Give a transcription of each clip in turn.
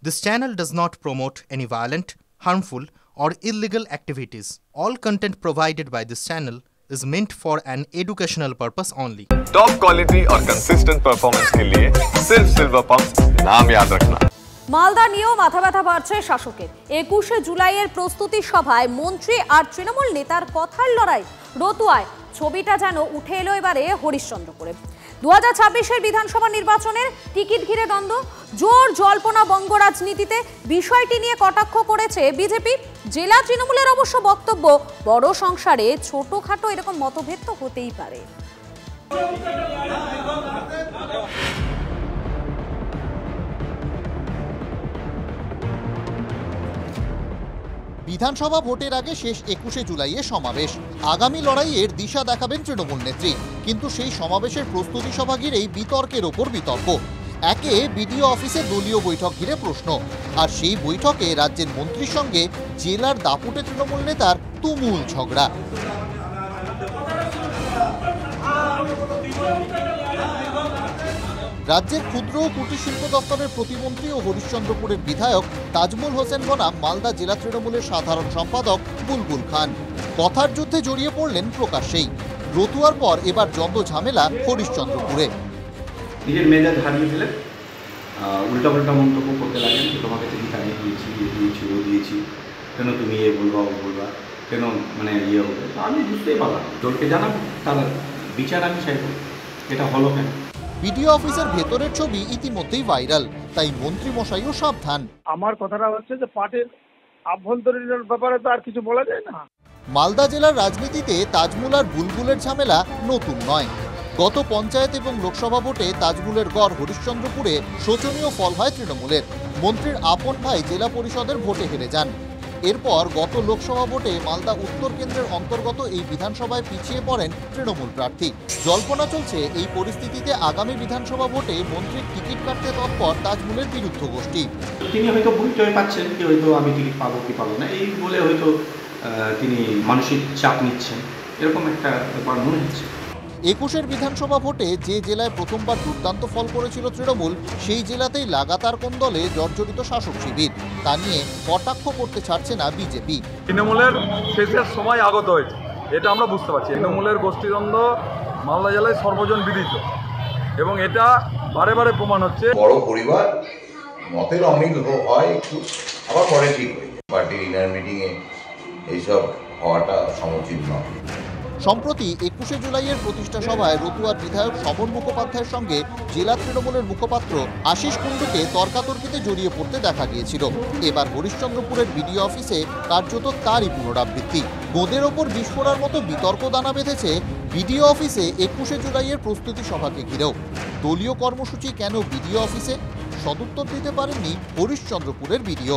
This channel does not promote any violent, harmful, or illegal activities. All content provided by this channel is meant for an educational purpose only. Top quality और consistent performance के लिए सिर्फ silver pumps नाम याद रखना। মালদা নিয়েও মাথা ব্যথা বাড়ছে শাসকের। 21শে জুলাইয়ের প্রস্তুতি সভায় মন্ত্রী আর তৃণমূল নেতার কথার লড়াই রতুয়ায়। ছবিটা যেন উঠে এলো এবারে হরিশ্চন্দ্রপুরে। 2026-এর বিধানসভা নির্বাচনের টিকিট ঘিরে দ্বন্দ্ব, জোর জল্পনা বঙ্গ রাজনীতিতে বিষয়টি নিয়ে কটাক্ষ করেছে বিজেপি। জেলা তৃণমূলের অবশ্য বক্তব্য, বড় সংসারে ছোটখাটো এরকম মতভেদ তো হতেই পারে। বিধানসভা ভোটের আগে শেষ 21শে জুলাইয়ে সমাবেশ। আগামী লড়াইয়ের দিশা দেখাবেন তৃণমূল নেত্রী, কিন্তু সেই সমাবেশের প্রস্তুতি সভা ঘিরেই বিতর্কের ওপর বিতর্ক। একে বিডিও অফিসে দলীয় বৈঠক ঘিরে প্রশ্ন, আর সেই বৈঠকে রাজ্যের মন্ত্রীর সঙ্গে জেলার দাপুটে তৃণমূল নেতার তুমুল ঝগড়া। রাজ্যের ক্ষুদ্র ও কুটির শিল্প দপ্তরের প্রতিমন্ত্রী ও হরিশ্চন্দ্রপুরের বিধায়ক তাজমুল হোসেন বনাম মালদা জেলা তৃণমূলের সাধারণ সম্পাদক বুলবুল খান কথার যুদ্ধে জড়িয়ে পড়লেন প্রকাশ্যেই। রতুয়ার পর এবার যত ঝামেলা হরিশ্চন্দ্রপুরে। নিজের মেজাজ হারিয়ে ফেলে উল্টাপাল্টা মন্তব্য করতে লাগেন, তোমাকে চিঠি আমি দিয়েছি, কেন তুমি বলবা কেন, মানে হবে। আমি বুঝতেই পারলাম, দলকে জানাবো, তার বিচার আমি চাইব, এটা হলো কেন। বিডিও অফিসের ভেতরের ছবি ইতিমধ্যেই ভাইরাল, তাই মন্ত্রী মশাইও সাবধান। আমার কথাটা হচ্ছে যে পার্টির আভ্যন্তরীণ ব্যাপারে তো আর কিছু বলা যায় না। মালদা জেলার রাজনীতিতে তাজমুল আর বুলবুলের ঝামেলা নতুন নয়। গত পঞ্চায়েত এবং লোকসভা ভোটে তাজমুলের গড় হরিশ্চন্দ্রপুরে শোচনীয় ফল হয় তৃণমূলের। মন্ত্রীর আপন ভাই জেলা পরিষদের ভোটে হেরে যান। এরপর গত লোকসভা ভোটে মালদা উত্তর কেন্দ্রের অন্তর্গত এই বিধানসভায় পিছিয়ে পড়েন তৃণমূল প্রার্থী। জল্পনা চলছে এই পরিস্থিতিতে আগামী বিধানসভা ভোটে মন্ত্রীর টিকিট কাটতে তৎপর তাজমুলের বিরুদ্ধ গোষ্ঠী। তিনি হয়তো বুঝতে পারছেন কি হয়তো আমি টিকিট পাবো কি পাবো না, এই বলে হয়তো তিনি মানসিক চাপ নিচ্ছেন, এরকম একটা ব্যাপার মনে হচ্ছে। 21-এর বিধানসভা ভোটে যে জেলায় প্রথমবার দুর্দান্ত ফল করেছিল তৃণমূল, সেই জেলাতেই লাগাতার কোন্দলে জর্জরিত শাসক শিবির। তা নিয়ে কটাক্ষ করতে ছাড়ছে না বিজেপি। তৃণমূলের শেষের সময় আগত হয়েছে, এটা আমরা বুঝতে পারছি। তৃণমূলের গোষ্ঠীদ্বন্দ্ব মালদা জেলায় সর্বজন বিদিত, এবং এটা বারে বারে প্রমাণ হচ্ছে। বড় পরিবার, মতের অমিল হয় একটু, আবার পরে ঠিক হয়ে যায়। পার্টির ইনার মিটিংয়ে এইসব হওয়াটা সমুচিত নয়। সম্প্রতি 21শে জুলাইয়ের প্রতিষ্ঠা সভায় রতুয়ার বিধায়ক সমর মুখোপাধ্যায়ের সঙ্গে জেলা তৃণমূলের মুখপাত্র আশিস কুণ্ডুকে তর্কাতর্কিতে জড়িয়ে পড়তে দেখা গিয়েছিল। এবার হরিশ্চন্দ্রপুরের বিডিও অফিসে কার্যত তারই পুনরাবৃত্তি। গোঁদের ওপর বিস্ফোরার মতো বিতর্ক দানা বেঁধেছে বিডিও অফিসে 21শে জুলাইয়ের প্রস্তুতি সভাকে ঘিরেও। দলীয় কর্মসূচি কেন বিডিও অফিসে, সদুত্তর দিতে পারেননি হরিশ্চন্দ্রপুরের বিডিও।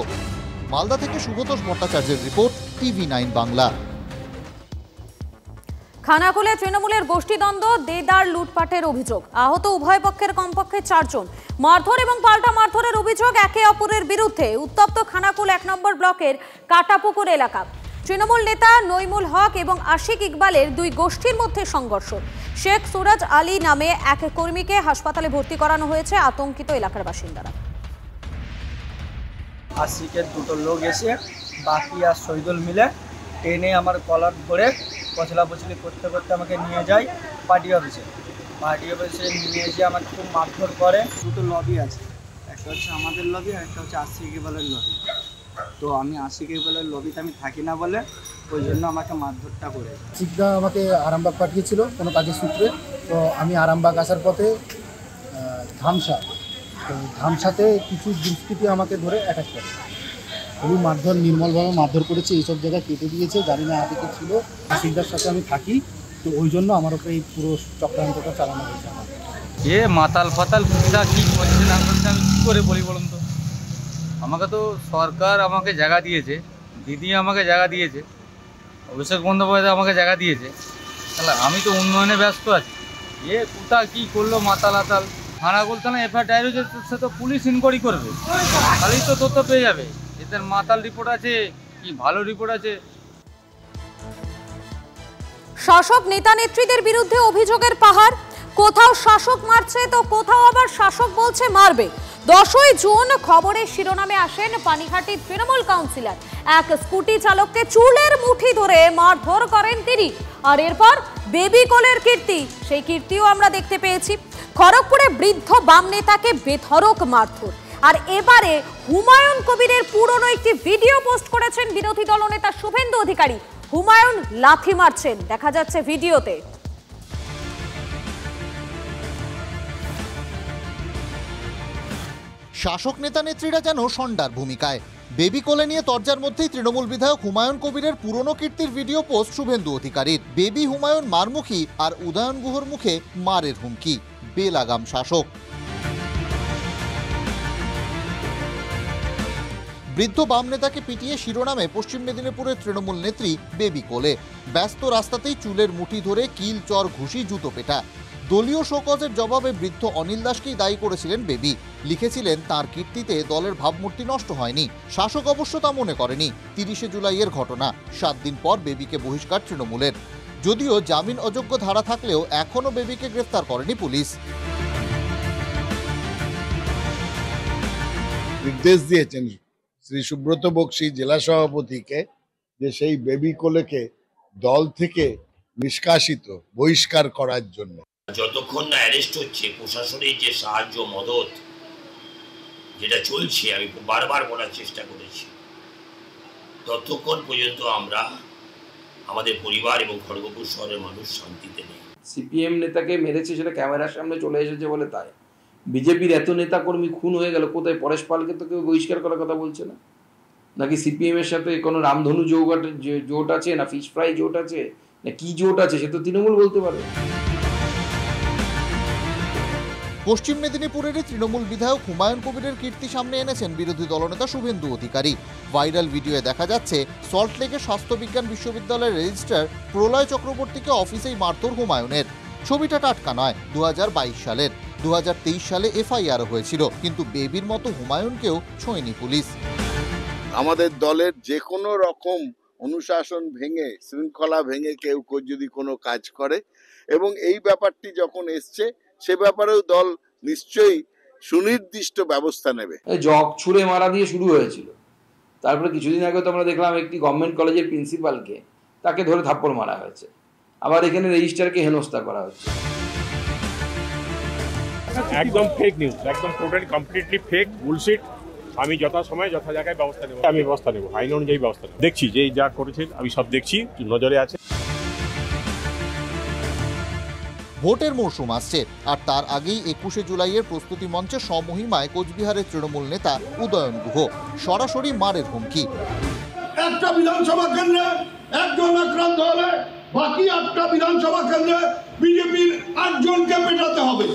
মালদা থেকে সুব্রত ভট্টাচার্যের রিপোর্ট, TV9 বাংলা। খানাকুলে তৃণমূলের গোষ্ঠীদ্বন্দ্ব, দেদার লুটপাটের অভিযোগ। আহত উভয় পক্ষের কমপক্ষে 4 জন। মারধর এবং পাল্টা মারধরের অভিযোগ একে অপরের বিরুদ্ধে। উত্তপ্ত খানাকুল 1 নম্বর ব্লকের কাটাপুকুর এলাকা। তৃণমূল নেতা নইমুল হক এবং আশিক ইকবালের দুই গোষ্ঠীর মধ্যে সংঘর্ষ। শেখ সুরাজ আলী নামে এক কর্মীকে হাসপাতালে ভর্তি করানো হয়েছে। আতঙ্কিত এলাকার বাসিন্দারা। আশিকের 2টো লোক এসে বাকি আর শহীদুল মিলে টেনে আমার কলার ধরে পচলাপচলি করতে করতে আমাকে নিয়ে যায় পার্টি অফিসে। পার্টি অফিসে নিয়ে এসে আমাকে খুব মারধর করে। 2টো লবি আছে, একটা হচ্ছে আমাদের লবি আর একটা হচ্ছে আশিক ইকবালের লবি। তো আমি আশিক ইকবালের লবিতে আমি থাকি না বলে ওই জন্য আমাকে মারধরটা করে। আশিকদা আমাকে আরামবাগ পাঠিয়েছিল কোনো কাজের সূত্রে। তো আমি আরামবাগ আসার পথে ধামসাতে কিছু দুষ্কৃতী আমাকে ধরে অ্যাটাক করে, খুবই মারধর, নির্মলভাবে মারধর করেছে। এইসব জায়গায় কেটে দিয়েছে, জানি না আগে ছিল। আশিকদার সাথে আমি থাকি, তো ওই জন্য আমার ওপরে এই পুরো চক্রান্তটা চালানো হয়েছে। আমার মাতাল ফাতাল কুত্তা কী করছে না করছে আমি কী করে বলি বলুন তো। আমাকে তো সরকার আমাকে জায়গা দিয়েছে, দিদি আমাকে জায়গা দিয়েছে, অভিষেক বন্দ্যোপাধ্যায় আমাকে জায়গা দিয়েছে, তাহলে আমি তো উন্নয়নে ব্যস্ত আছি। কুত্তা কী করলো মাতাল আতাল, খানাকুল থানা এফআইআর ডায়েরি হয়েছে, সে তো পুলিশ ইনকোয়ারি করবে, তাহলেই তো তথ্য পেয়ে যাবে। এদের মাতাল রিপোর্ট আছে কি ভালো রিপোর্ট আছে। শাসক নেতা নেত্রীদের বিরুদ্ধে অভিযোগের পাহাড়। কোথাও শাসক মারছে তো কোথাও আবার শাসক বলছে মারবে। 10ই জুন খবরের শিরোনামে আসেন পানিহাটির তৃণমূল কাউন্সিলর। এক স্কুটি চালককে চুলের মুঠি ধরে মারধর করেন তিনি। আর এরপর বেবি কোলের কীর্তি, সেই কীর্তিও আমরা দেখতে পেয়েছি। খড়গপুরে বৃদ্ধ বাম নেতাকে বেধড়ক মারধর। আর এবারে হুমায়ুন কবিরের পুরনো একটি ভিডিও পোস্ট করেছেন বিরোধী দলনেতা শুভেন্দু অধিকারী। হুমায়ুন লাথি মারছেন, দেখা যাচ্ছে ভিডিওতে। শাসক নেতা নেত্রীরা যেন ষণ্ডার ভূমিকায়। বেবি কোলে নিয়ে তরজার মধ্যেই তৃণমূল বিধায়ক হুমায়ুন কবিরের পুরনো কীর্তির ভিডিও পোস্ট শুভেন্দু অধিকারীর। বেবি হুমায়ুন মারমুখী আর উদয়ন গুহর মুখে মারের হুমকি, বেলাগাম শাসক। বৃদ্ধ বাম নেতাকে পিটিয়ে শিরোনামে পশ্চিম মেদিনীপুরের তৃণমূল নেত্রী বেবি কোলে। ব্যস্ত রাস্তাতেই চুলের মুঠি ধরে কিল, চর, ঘুষি, জুতো পেটা। দলীয় শোকজের জবাবে বৃদ্ধ অনিল দাসকেই দায়ী করেছিলেন বেবি। লিখেছিলেন তার কীর্তিতে দলের ভাবমূর্তি নষ্ট হয়নি। শাসক অবশ্য তা মনে করেনি। 30শে জুলাইয়ের ঘটনা, 7 দিন পর বেবিকে বহিষ্কার তৃণমূলের। যদিও জামিন অযোগ্য ধারা থাকলেও এখনও বেবিকে গ্রেফতার করেনি পুলিশ। নির্দেশ দিয়েছেন শ্রী সুব্রত বক্সী জেলা সভাপতিকে যে সেই বেবি কোলেকে দল থেকে নিষ্কাশিত, বহিষ্কার করার জন্য। যতক্ষণ না অ্যারেস্ট হচ্ছে, প্রশাসনের যে সাহায্য মদত যেটা চলছে, আমি বারবার বলার চেষ্টা করেছি, ততক্ষণ পর্যন্ত আমরা, আমাদের পরিবার এবং খড়গপুর শহরের মানুষ শান্তিতে নেই। সিপিএম নেতাকে মেরেছে সেটা ক্যামেরার সামনে চলে এসেছে বলে তাই। বিজেপির এত নেতাকর্মী খুন হয়ে গেল, কোথায় পরেশ পালকে তো কেউ বহিষ্কার করার কথা বলছে না? নাকি সিপিএম এর সাথে কোনো রামধনু জোট আছে, না ফিশ ফ্রাই জোট আছে, না কি জোট আছে, সে তো তৃণমূল বলতে পারে। পশ্চিম মেদিনীপুরেরই তৃণমূল বিধায়ক হুমায়ুন কবিরের কীর্তি সামনে এনেছেন বিরোধী দলনেতা শুভেন্দু অধিকারী। ভাইরাল ভিডিওয়ে দেখা যাচ্ছে সল্টলেকের স্বাস্থ্যবিজ্ঞান বিশ্ববিদ্যালয়ের রেজিস্ট্রার প্রলয় চক্রবর্তীকে অফিসেই মারধর হুমায়ুনের। ছবিটা টাটকা নয়, 2022 সালের। 2023 সালে এফআইআর হয়েছিল, কিন্তু বেবির মতো হুমায়ুনকেও ছোঁয়নি পুলিশ। আমাদের দলের যে কোনো রকম অনুশাসন ভেঙে, শৃঙ্খলা ভেঙে কেউ যদি কোনো কাজ করে, এবং এই ব্যাপারটি যখন এসছে সে ব্যাপারেও দল নিশ্চয়ই সুনির্দিষ্ট ব্যবস্থা নেবে। জগ ছুঁড়ে মারা দিয়ে শুরু হয়েছিল, তারপরে কিছুদিন আগে তো আমরা দেখলাম একটি গভর্নমেন্ট কলেজের প্রিন্সিপালকে তাকে ধরে থাপ্পড় মারা হয়েছে। আবার এখানে রেজিস্ট্রারকে হেনস্থা করা হচ্ছে। একদম ফেক নিউজ, একদম টোটালি কমপ্লিটলি ফেক, বুলশিট। আমি যথা সময় যথা জায়গায় ব্যবস্থা নেব, আমি ব্যবস্থা নেব, আইন অনুযায়ী ব্যবস্থা নেব। দেখছি যে যা করেছে আমি সব দেখছি, নজরে আছে। ভোটের মরশুম আসছে, আর তার আগেই 21শে জুলাইয়ের প্রস্তুতি মঞ্চে সমহিমায় কোচবিহারের তৃণমূল নেতা উদয়ন গুহ। সরাসরি মারের হুমকি। একটা বিধানসভা কেন্দ্রে একজন আক্রান্ত হলে বাকি 8টা বিধানসভা কেন্দ্রে বিজেপির 8 জনকে পেটাতে হবে।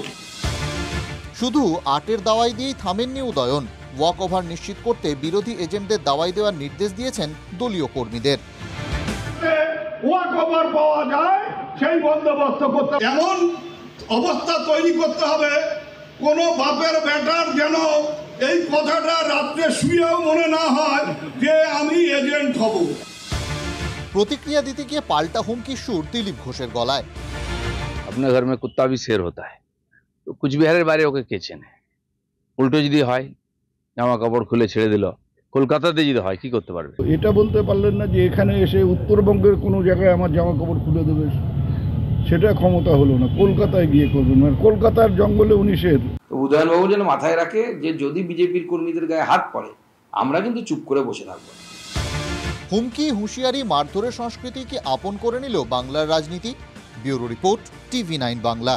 শুধু 8-এর দাওয়াই দিয়েই থামেননি উদয়ন। ওয়াক ওভার নিশ্চিত করতে বিরোধী এজেন্টদের দাওয়াই দেওয়ার নির্দেশ দিয়েছেন দলীয় কর্মীদের। ওয়াক ওভার পাওয়া যায় সেই বন্দোবস্ত করতে, এমন অবস্থা তৈরি করতে হবে কোনো বাপের বেটার যেন এই কথাটা রাত্রে শুয়েও মনে না হয় যে আমি এজেন্ট হব। প্রতিক্রিয়া দিতে গিয়ে পাল্টা হুমকির সুর দিলীপ ঘোষের গলায়। আপনার ঘর মে কুত্তা ভি শের হতা হ্যায়, তো কুচবিহারের বাইরে ওকে কে চেনে? উল্টো যদি হয়, জামা কাপড় খুলে ছেড়ে দিল, কলকাতাতে যদি হয় কি করতে পারবে? এটা বলতে পারলেন না যে এখানে এসে উত্তরবঙ্গের কোনো জায়গায় আমার জামা কাপড় খুলে দেবে, সেটা ক্ষমতা হলো না। কলকাতায় গিয়ে করবেন, মানে কলকাতার জঙ্গলে উনি শের। উদয়নবাবু যেন মাথায় রাখে যে যদি বিজেপির কর্মীদের গায়ে হাত পড়ে, আমরা কিন্তু চুপ করে বসে থাকবো। হুমকি, হুঁশিয়ারি, মারধরের সংস্কৃতি কি আপন করে নিল বাংলার রাজনীতি? Bureau report, TV9 Bangla.